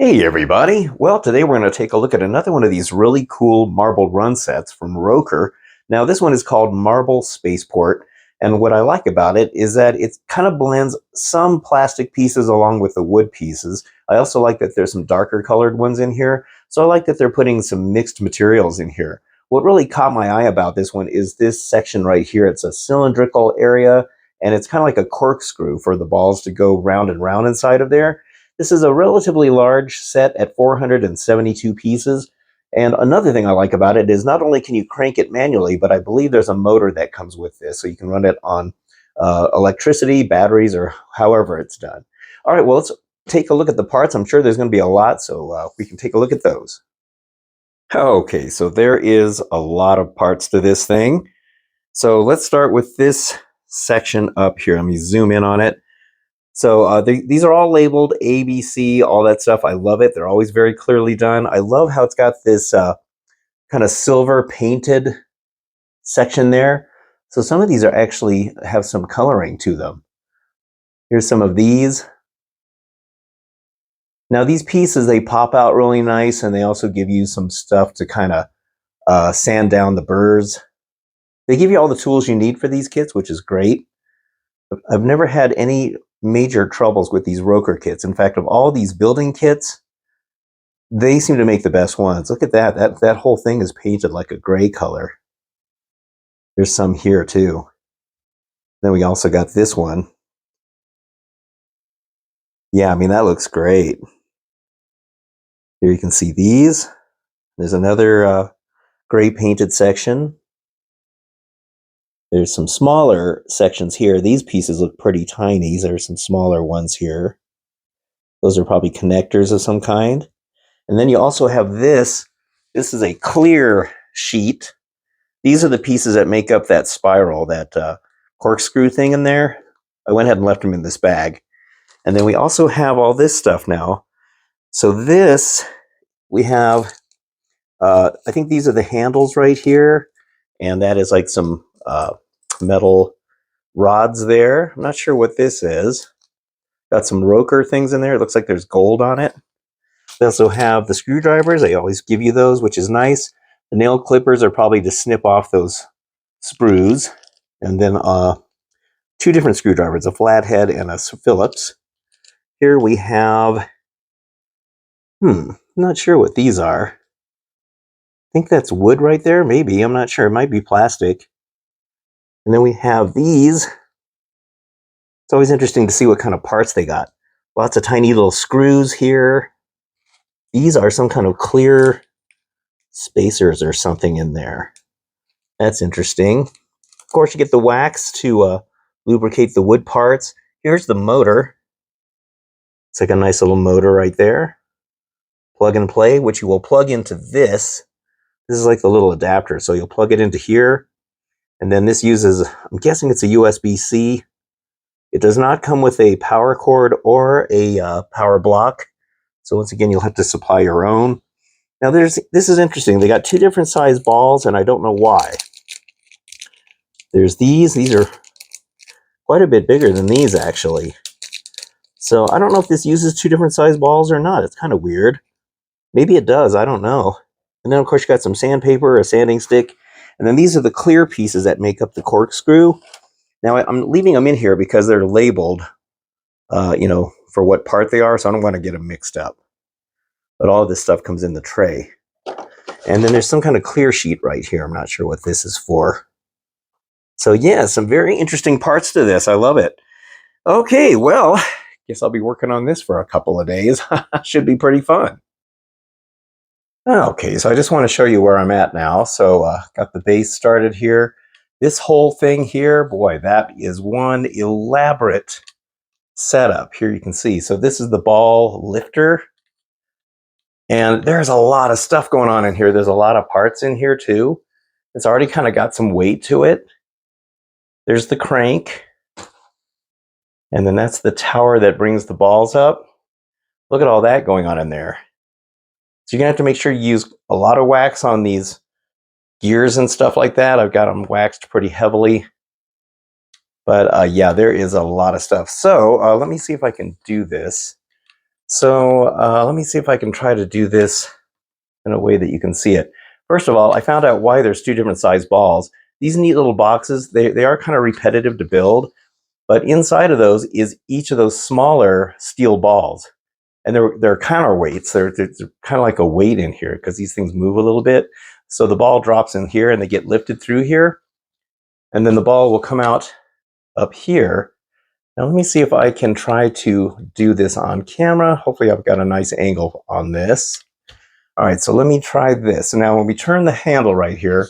Hey everybody! Well, today we're going to take a look at another one of these really cool marble run sets from Rokr. Now this one is called Marble Spaceport, and what I like about it is that it kind of blends some plastic pieces along with the wood pieces. I also like that there's some darker colored ones in here, so I like that they're putting some mixed materials in here. What really caught my eye about this one is this section right here. It's a cylindrical area, and it's kind of like a corkscrew for the balls to go round and round inside of there. This is a relatively large set at 472 pieces. And another thing I like about it is not only can you crank it manually, but I believe there's a motor that comes with this. So you can run it on electricity, batteries, or however it's done. All right, well, let's take a look at the parts. I'm sure there's going to be a lot, so we can take a look at those. Okay, so there is a lot of parts to this thing. So let's start with this section up here. Let me zoom in on it. So these are all labeled ABC, all that stuff. I love it. They're always very clearly done. I love how it's got this kind of silver painted section there. So some of these are actually have some coloring to them. Here's some of these. Now these pieces, they pop out really nice, and they also give you some stuff to kind of sand down the burrs. They give you all the tools you need for these kits, which is great. I've never had any major troubles with these Rokr kits. In fact, of all these building kits, they seem to make the best ones. Look at that. That whole thing is painted like a gray color. There's some here too. Then we also got this one. Yeah, I mean, that looks great. Here you can see these. There's another gray painted section. There's some smaller sections here. These pieces look pretty tiny. There's some smaller ones here. Those are probably connectors of some kind. And then you also have this. This is a clear sheet. These are the pieces that make up that spiral, that corkscrew thing in there. I went ahead and left them in this bag. And then we also have all this stuff now. So this, we have, I think these are the handles right here. And that is like some metal rods there. I'm not sure what this is. Got some Rokr things in there. It looks like there's gold on it. They also have the screwdrivers. They always give you those, which is nice. The nail clippers are probably to snip off those sprues. And then two different screwdrivers, a flathead and a Phillips. Here we have, I'm not sure what these are. I think that's wood right there, maybe. I'm not sure. It might be plastic. And then we have these. It's always interesting to see what kind of parts they got. Lots of tiny little screws here. These are some kind of clear spacers or something in there. That's interesting. Of course, you get the wax to lubricate the wood parts. Here's the motor. It's like a nice little motor right there. Plug and play, which you will plug into this. This is like the little adapter. So you'll plug it into here. And then this uses, I'm guessing it's a USB-C. It does not come with a power cord or a power block. So once again, you'll have to supply your own. Now this is interesting. They got two different size balls, and I don't know why. There's these. These are quite a bit bigger than these, actually. So I don't know if this uses two different size balls or not. It's kind of weird. Maybe it does. I don't know. And then, of course, you got some sandpaper, a sanding stick. And then these are the clear pieces that make up the corkscrew. Now, I'm leaving them in here because they're labeled, for what part they are, so I don't want to get them mixed up. But all of this stuff comes in the tray. And then there's some kind of clear sheet right here. I'm not sure what this is for. So yeah, some very interesting parts to this. I love it. Okay, well, guess I'll be working on this for a couple of days. Should be pretty fun. Okay, so I just want to show you where I'm at now. So got the base started here. This whole thing here, boy, that is one elaborate setup. Here you can see. So this is the ball lifter. And there's a lot of stuff going on in here. There's a lot of parts in here too. It's already kind of got some weight to it. There's the crank. And then that's the tower that brings the balls up. Look at all that going on in there. So you're going to have to make sure you use a lot of wax on these gears and stuff like that. I've got them waxed pretty heavily. But yeah, there is a lot of stuff. So let me see if I can do this. So let me see if I can try to do this in a way that you can see it. First of all, I found out why there's two different size balls. These neat little boxes, they are kind of repetitive to build, but inside of those is each of those smaller steel balls. And they're counterweights. They're kind of like a weight in here because these things move a little bit. So the ball drops in here and they get lifted through here. And then the ball will come out up here. Now let me see if I can try to do this on camera. Hopefully I've got a nice angle on this. All right, so let me try this. So now when we turn the handle right here,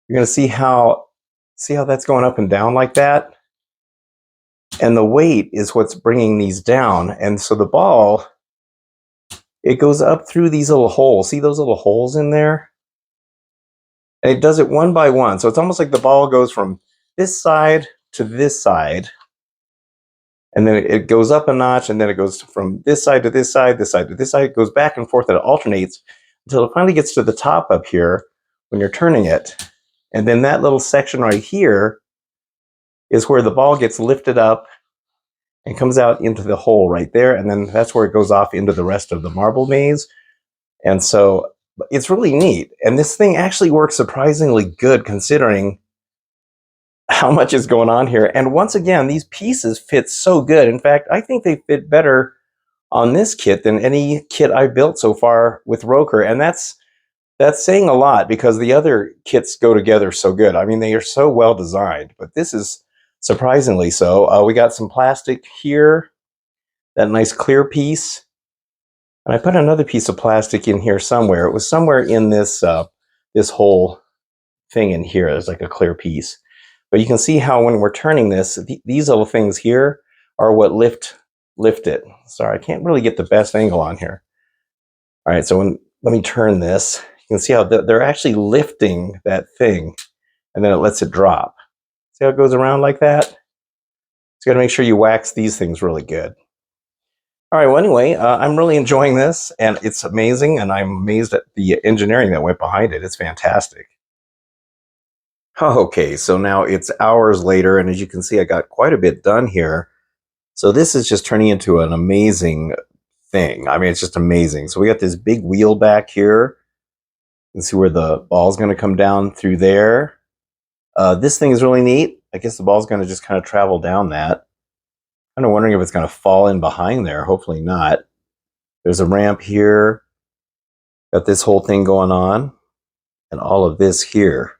you're going to see how that's going up and down like that. And the weight is what's bringing these down. And so the ball, it goes up through these little holes. See those little holes in there? And it does it one by one. So it's almost like the ball goes from this side to this side. And then it goes up a notch, and then it goes from this side to this side, this side to this side. It goes back and forth, and it alternates until it finally gets to the top up here when you're turning it. And then that little section right here is where the ball gets lifted up and comes out into the hole right there. And then that's where it goes off into the rest of the marble maze. And so it's really neat. And this thing actually works surprisingly good considering how much is going on here. And once again, these pieces fit so good. In fact, I think they fit better on this kit than any kit I've built so far with Rokr. And that's saying a lot because the other kits go together so good. I mean, they are so well designed, but this is surprisingly so. We got some plastic here, that nice clear piece. And I put another piece of plastic in here somewhere. It was somewhere in this this whole thing in here. There's like a clear piece. But you can see how when we're turning this, these little things here are what lift it. Sorry, I can't really get the best angle on here. All right, so let me turn this. You can see how they're actually lifting that thing, and then it lets it drop. See how it goes around like that? So you got to make sure you wax these things really good. All right, well, anyway, I'm really enjoying this, and it's amazing, and I'm amazed at the engineering that went behind it. It's fantastic. Okay, so now it's hours later, and as you can see, I got quite a bit done here. So this is just turning into an amazing thing. I mean, it's just amazing. So we got this big wheel back here. You can see where the ball's going to come down through there. This thing is really neat. I guess the ball's going to just kind of travel down that. I'm kind of wondering if it's going to fall in behind there. Hopefully not. There's a ramp here. Got this whole thing going on. And all of this here.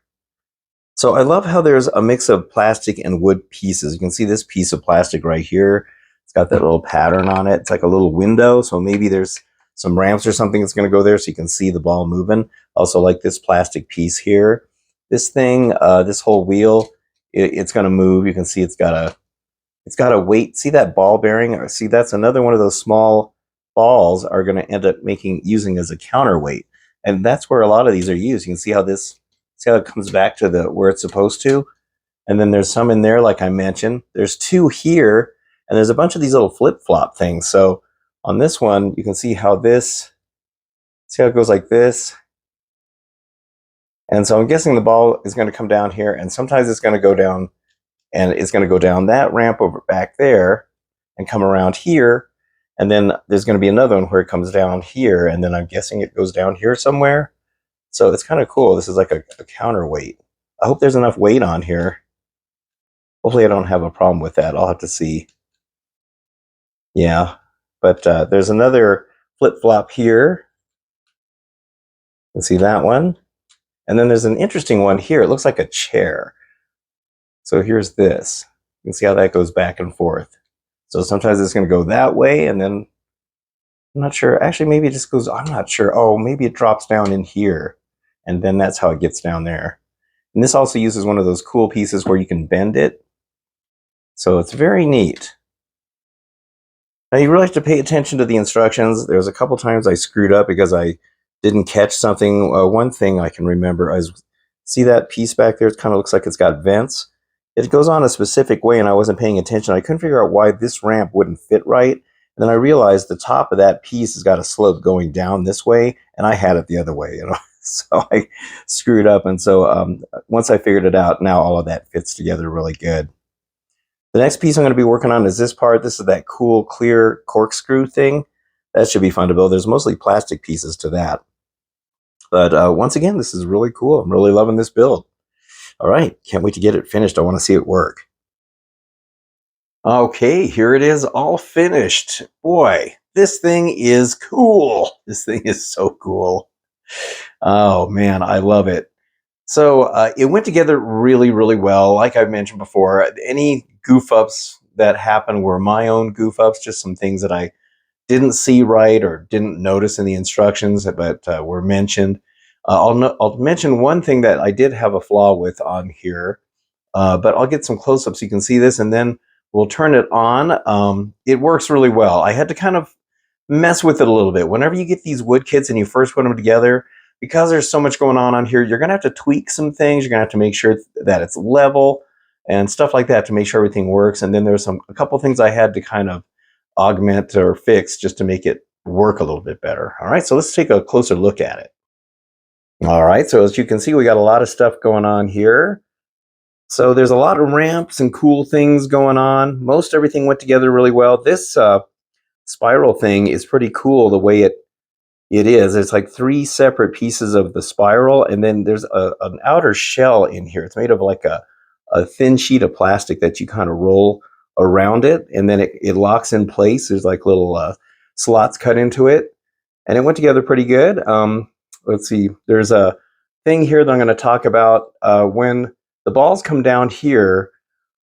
So I love how there's a mix of plastic and wood pieces. You can see this piece of plastic right here. It's got that little pattern on it. It's like a little window. So maybe there's some ramps or something that's going to go there so you can see the ball moving. Also like this plastic piece here. This thing, this whole wheel, it's going to move. You can see it's got a weight. See that ball bearing? Or see, that's another one of those small balls are going to end up using as a counterweight. And that's where a lot of these are used. You can see how it comes back to where it's supposed to. And then there's some in there, like I mentioned. There's two here, and there's a bunch of these little flip-flop things. So on this one, you can see how it goes like this. And so I'm guessing the ball is going to come down here, and sometimes it's going to go down, and it's going to go down that ramp over back there and come around here. And then there's going to be another one where it comes down here, and then I'm guessing it goes down here somewhere. So it's kind of cool. This is like a counterweight. I hope there's enough weight on here. Hopefully I don't have a problem with that. I'll have to see. Yeah, but there's another flip-flop here. You can see that one. And then there's an interesting one here. It looks like a chair. So here's this. You can see how that goes back and forth. So sometimes it's going to go that way, and then I'm not sure. Actually, maybe it just goes, I'm not sure. Oh, maybe it drops down in here. And then that's how it gets down there. And this also uses one of those cool pieces where you can bend it. So it's very neat. Now you really have to pay attention to the instructions. There's a couple times I screwed up because I didn't catch something. One thing I can remember is, see that piece back there? It kind of looks like it's got vents. It goes on a specific way, and I wasn't paying attention. I couldn't figure out why this ramp wouldn't fit right. And then I realized the top of that piece has got a slope going down this way, and I had it the other way, So I screwed up. And so once I figured it out, now all of that fits together really good. The next piece I'm going to be working on is this part. This is that cool, clear corkscrew thing. That should be fun to build. There's mostly plastic pieces to that. But once again, this is really cool. I'm really loving this build. All right, can't wait to get it finished. I want to see it work. Okay, here it is, all finished. Boy, this thing is cool. This thing is so cool. Oh man, I love it. So it went together really, really well. Like I've mentioned before, any goof ups that happened were my own goof ups, just some things that I didn't see right or didn't notice in the instructions, but were mentioned. I'll mention one thing that I did have a flaw with on here, but I'll get some close-ups so you can see this, and then we'll turn it on. It works really well. I had to kind of mess with it a little bit. Whenever you get these wood kits and you first put them together, because there's so much going on here, you're going to have to tweak some things. You're going to have to make sure that it's level and stuff like that to make sure everything works. And then there's a couple things I had to kind of augment or fix just to make it work a little bit better. All right, so let's take a closer look at it. All right, so as you can see, we got a lot of stuff going on here. So there's a lot of ramps and cool things going on. Most everything went together really well. This spiral thing is pretty cool the way it is. It's like 3 separate pieces of the spiral, and then there's an outer shell in here. It's made of like a thin sheet of plastic that you kind of roll around it, and then it locks in place. There's like little slots cut into it, and it went together pretty good. Let's see. There's a thing here that I'm going to talk about. When the balls come down here,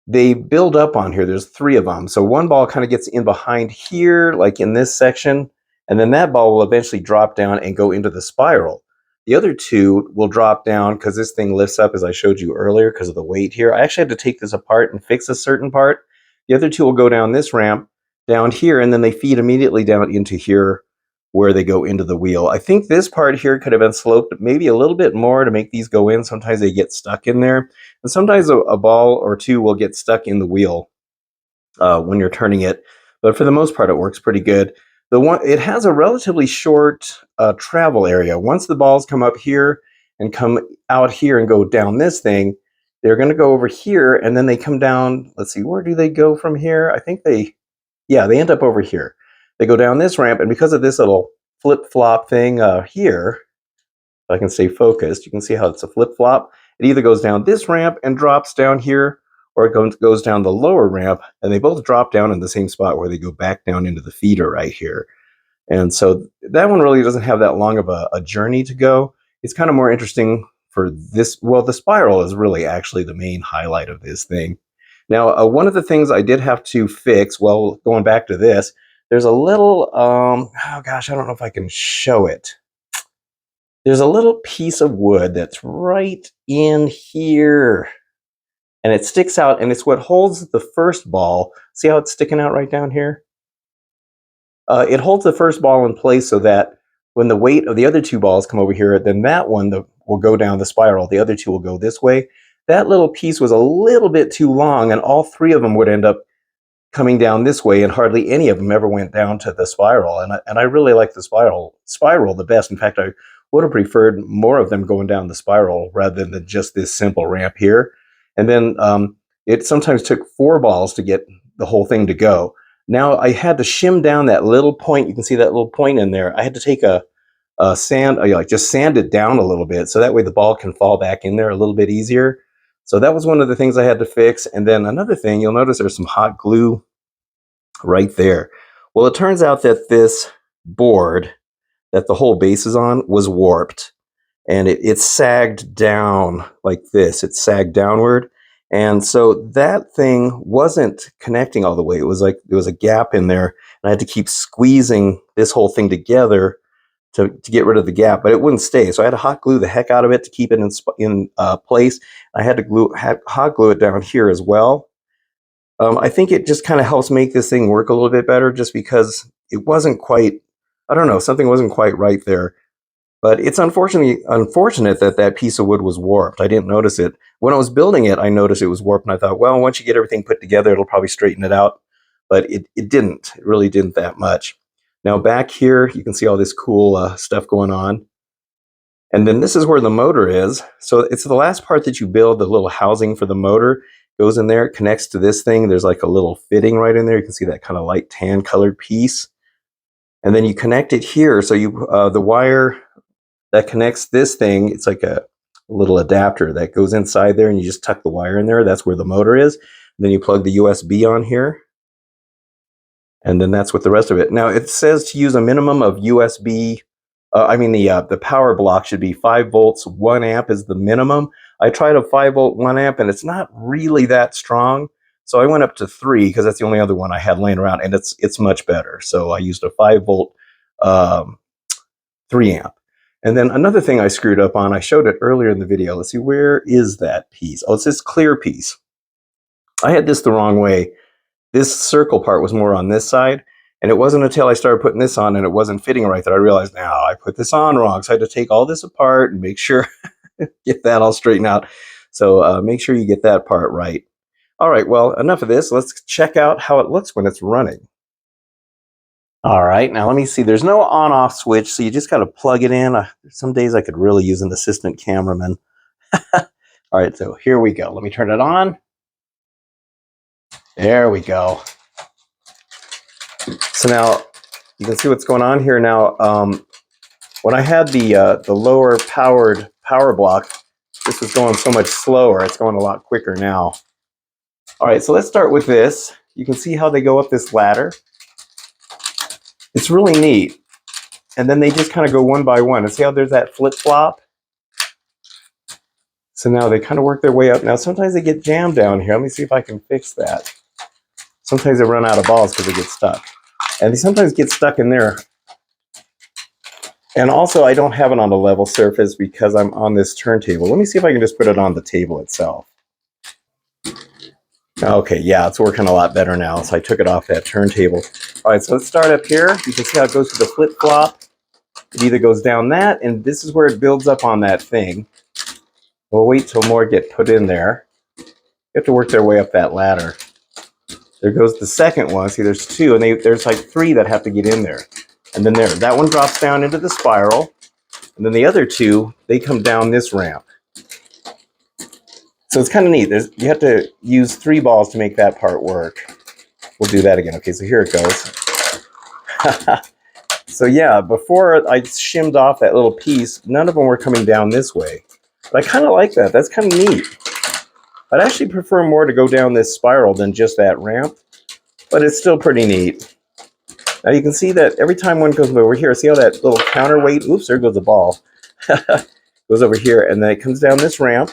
they build up on here. There's 3 of them. So one ball kind of gets in behind here, like in this section, and then that ball will eventually drop down and go into the spiral. The other 2 will drop down because this thing lifts up, as I showed you earlier, because of the weight here. I actually had to take this apart and fix a certain part. The other 2 will go down this ramp down here, and then they feed immediately down into here where they go into the wheel. I think this part here could have been sloped maybe a little bit more to make these go in. Sometimes they get stuck in there. And sometimes a ball or 2 will get stuck in the wheel when you're turning it. But for the most part, it works pretty good. It has a relatively short travel area. Once the balls come up here and come out here and go down this thing, they're going to go over here, and then they come down. Let's see, where do they go from here? I think they end up over here. They go down this ramp, and because of this little flip-flop thing here, if I can stay focused, you can see how it's a flip-flop. It either goes down this ramp and drops down here, or it goes down the lower ramp, and they both drop down in the same spot where they go back down into the feeder right here. And so that one really doesn't have that long of a journey to go. It's kind of more interesting for this. Well, the spiral is really actually the main highlight of this thing. Now, one of the things I did have to fix, well, going back to this, there's a little, oh gosh, I don't know if I can show it. There's a little piece of wood that's right in here, and it sticks out, and it's what holds the first ball. See how it's sticking out right down here? It holds the first ball in place so that when the weight of the other 2 balls come over here, then that one will go down the spiral. The other 2 will go this way. That little piece was a little bit too long, and all 3 of them would end up coming down this way, and hardly any of them ever went down to the spiral. And I really like the spiral the best. In fact, I would have preferred more of them going down the spiral rather than just this simple ramp here. And then it sometimes took 4 balls to get the whole thing to go. Now I had to shim down that little point. You can see that little point in there. I had to take a sand, just sand it down a little bit so that way the ball can fall back in there a little bit easier. So that was one of the things I had to fix. And then another thing, you'll notice there's some hot glue right there. Well, it turns out that this board that the whole base is on was warped, and it sagged down like this. It sagged downward. And so that thing wasn't connecting all the way. It was like there was a gap in there, and I had to keep squeezing this whole thing together to get rid of the gap, but it wouldn't stay. So I had to hot glue the heck out of it to keep it in place. I had to hot glue it down here as well. I think it just kind of helps make this thing work a little bit better, just because it wasn't quite, I don't know, something wasn't quite right there. But it's unfortunate that that piece of wood was warped. I didn't notice it. When I was building it, I noticed it was warped, and I thought, well, once you get everything put together, it'll probably straighten it out. But it didn't. It really didn't that much. Now back here, you can see all this cool stuff going on. And then this is where the motor is. So it's the last part that you build, the little housing for the motor goes in there. It connects to this thing. There's like a little fitting right in there. You can see that kind of light tan colored piece. And then you connect it here. So you the wire that connects this thing, it's like a little adapter that goes inside there, and you just tuck the wire in there. That's where the motor is. And then you plug the USB on here, and then that's what the rest of it. Now it says to use a minimum of USB. The power block should be 5 volts, 1 amp is the minimum. I tried a 5 volt, 1 amp, and it's not really that strong. So I went up to 3 because that's the only other one I had laying around, and it's much better. So I used a 5 volt, 3 amp. And then another thing I screwed up on, I showed it earlier in the video. Let's see, where is that piece? Oh, it's this clear piece. I had this the wrong way. This circle part was more on this side. And it wasn't until I started putting this on and it wasn't fitting right that I realized, now I put this on wrong. So I had to take all this apart and make sure, get that all straightened out. So make sure you get that part right. All right, well, enough of this. Let's check out how it looks when it's running. All right, now let me see. There's no on-off switch, so you just got to plug it in. Some days I could really use an assistant cameraman. All right, so here we go. Let me turn it on. There we go. So now you can see what's going on here. Now, when I had the lower power block, this was going so much slower. It's going a lot quicker now. All right, so let's start with this. You can see how they go up this ladder. It's really neat. And then they just kind of go one by one. And see how there's that flip-flop? So now they kind of work their way up. Now, sometimes they get jammed down here. Let me see if I can fix that. Sometimes they run out of balls because they get stuck. And they sometimes get stuck in there. And also, I don't have it on a level surface because I'm on this turntable. Let me see if I can just put it on the table itself. Okay, yeah, it's working a lot better now. So I took it off that turntable. All right, so let's start up here. You can see how it goes to the flip-flop. It either goes down that, and this is where it builds up on that thing. We'll wait till more get put in there. You have to work their way up that ladder. There goes the second one. See, there's 2, and there's like 3 that have to get in there. And then that one drops down into the spiral. And then the other 2, they come down this ramp. So it's kind of neat. You have to use 3 balls to make that part work. We'll do that again. Okay, so here it goes. So yeah, before I shimmed off that little piece, none of them were coming down this way. But I kind of like that. That's kind of neat. I'd actually prefer more to go down this spiral than just that ramp. But it's still pretty neat. Now you can see that every time one goes over here, see how that little counterweight, oops, there goes the ball, goes over here, and then it comes down this ramp,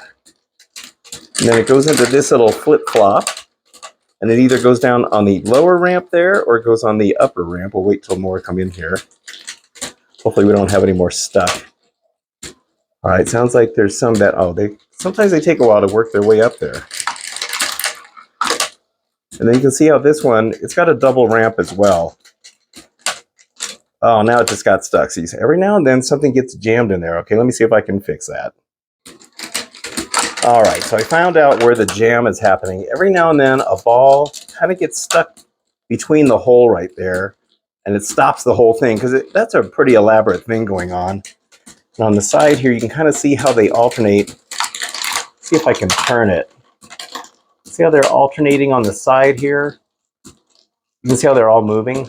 and then it goes into this little flip-flop, and it either goes down on the lower ramp there, or it goes on the upper ramp. We'll wait till more come in here. Hopefully we don't have any more stuck. All right, sounds like there's some that, sometimes they take a while to work their way up there. And then you can see how this one, it's got a double ramp as well. Oh, now it just got stuck. So you see, every now and then something gets jammed in there. Okay, let me see if I can fix that. All right, so I found out where the jam is happening. Every now and then a ball kind of gets stuck between the hole right there, and it stops the whole thing because that's a pretty elaborate thing going on. And on the side here, you can kind of see how they alternate. See if I can turn it. See how they're alternating on the side here? You can see how they're all moving.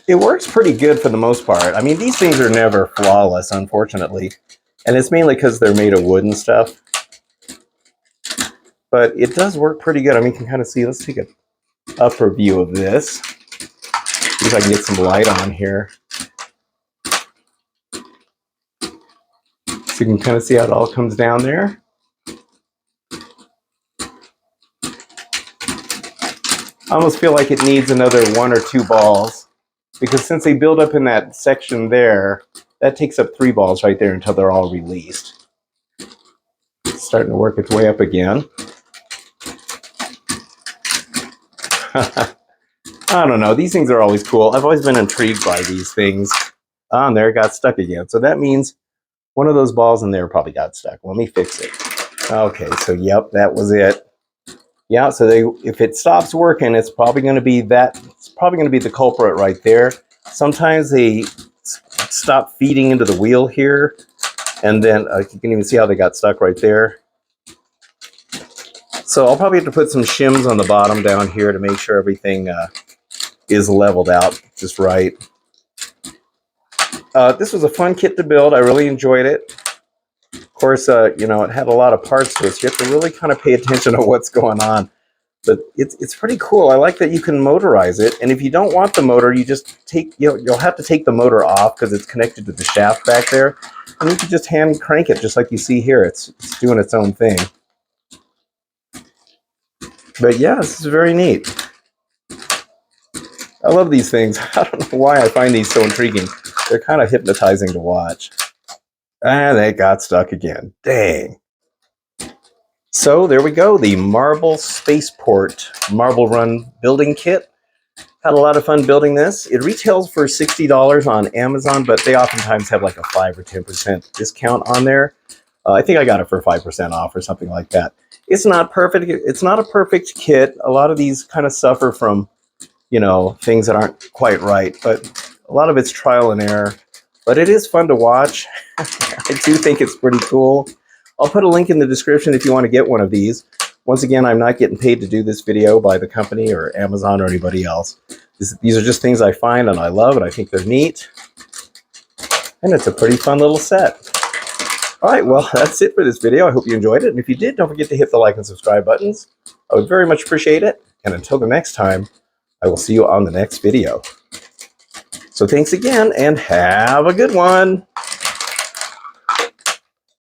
It works pretty good for the most part. I mean, these things are never flawless, unfortunately. And it's mainly because they're made of wood and stuff. But it does work pretty good. I mean, you can kind of see, let's take an upper view of this. See if I can get some light on here. So you can kind of see how it all comes down there. I almost feel like it needs another 1 or 2 balls. Because since they build up in that section there, that takes up 3 balls right there until they're all released. It's starting to work its way up again. I don't know. These things are always cool. I've always been intrigued by these things. And there it got stuck again. So that means one of those balls in there probably got stuck. Let me fix it. Okay, so yep, that was it. Yeah, so if it stops working, it's probably going to be that. It's probably going to be the culprit right there. Sometimes they stop feeding into the wheel here, and then you can even see how they got stuck right there. So I'll probably have to put some shims on the bottom down here to make sure everything is leveled out just right. This was a fun kit to build. I really enjoyed it. Of course, you know, it had a lot of parts to it, so you have to really kind of pay attention to what's going on. But it's pretty cool. I like that you can motorize it, and if you don't want the motor, you just take, you'll have to take the motor off because it's connected to the shaft back there, and you can just hand crank it just like you see here. It's doing its own thing. But yeah, this is very neat. I love these things. I don't know why I find these so intriguing. They're kind of hypnotizing to watch. And they got stuck again. Dang. So there we go, the Marble Spaceport Marble Run building kit. Had a lot of fun building this. It retails for $60 on Amazon, but they oftentimes have like a 5 or 10% discount on there. I think I got it for 5% off or something like that. It's not perfect. It's not a perfect kit. A lot of these kind of suffer from, you know, things that aren't quite right, but a lot of it's trial and error. But it is fun to watch. I do think it's pretty cool. I'll put a link in the description if you want to get one of these. Once again, I'm not getting paid to do this video by the company or Amazon or anybody else. These are just things I find and I love, and I think they're neat. And it's a pretty fun little set. All right, well, that's it for this video. I hope you enjoyed it. And if you did, don't forget to hit the like and subscribe buttons. I would very much appreciate it. And until the next time, I will see you on the next video. So thanks again, and have a good one.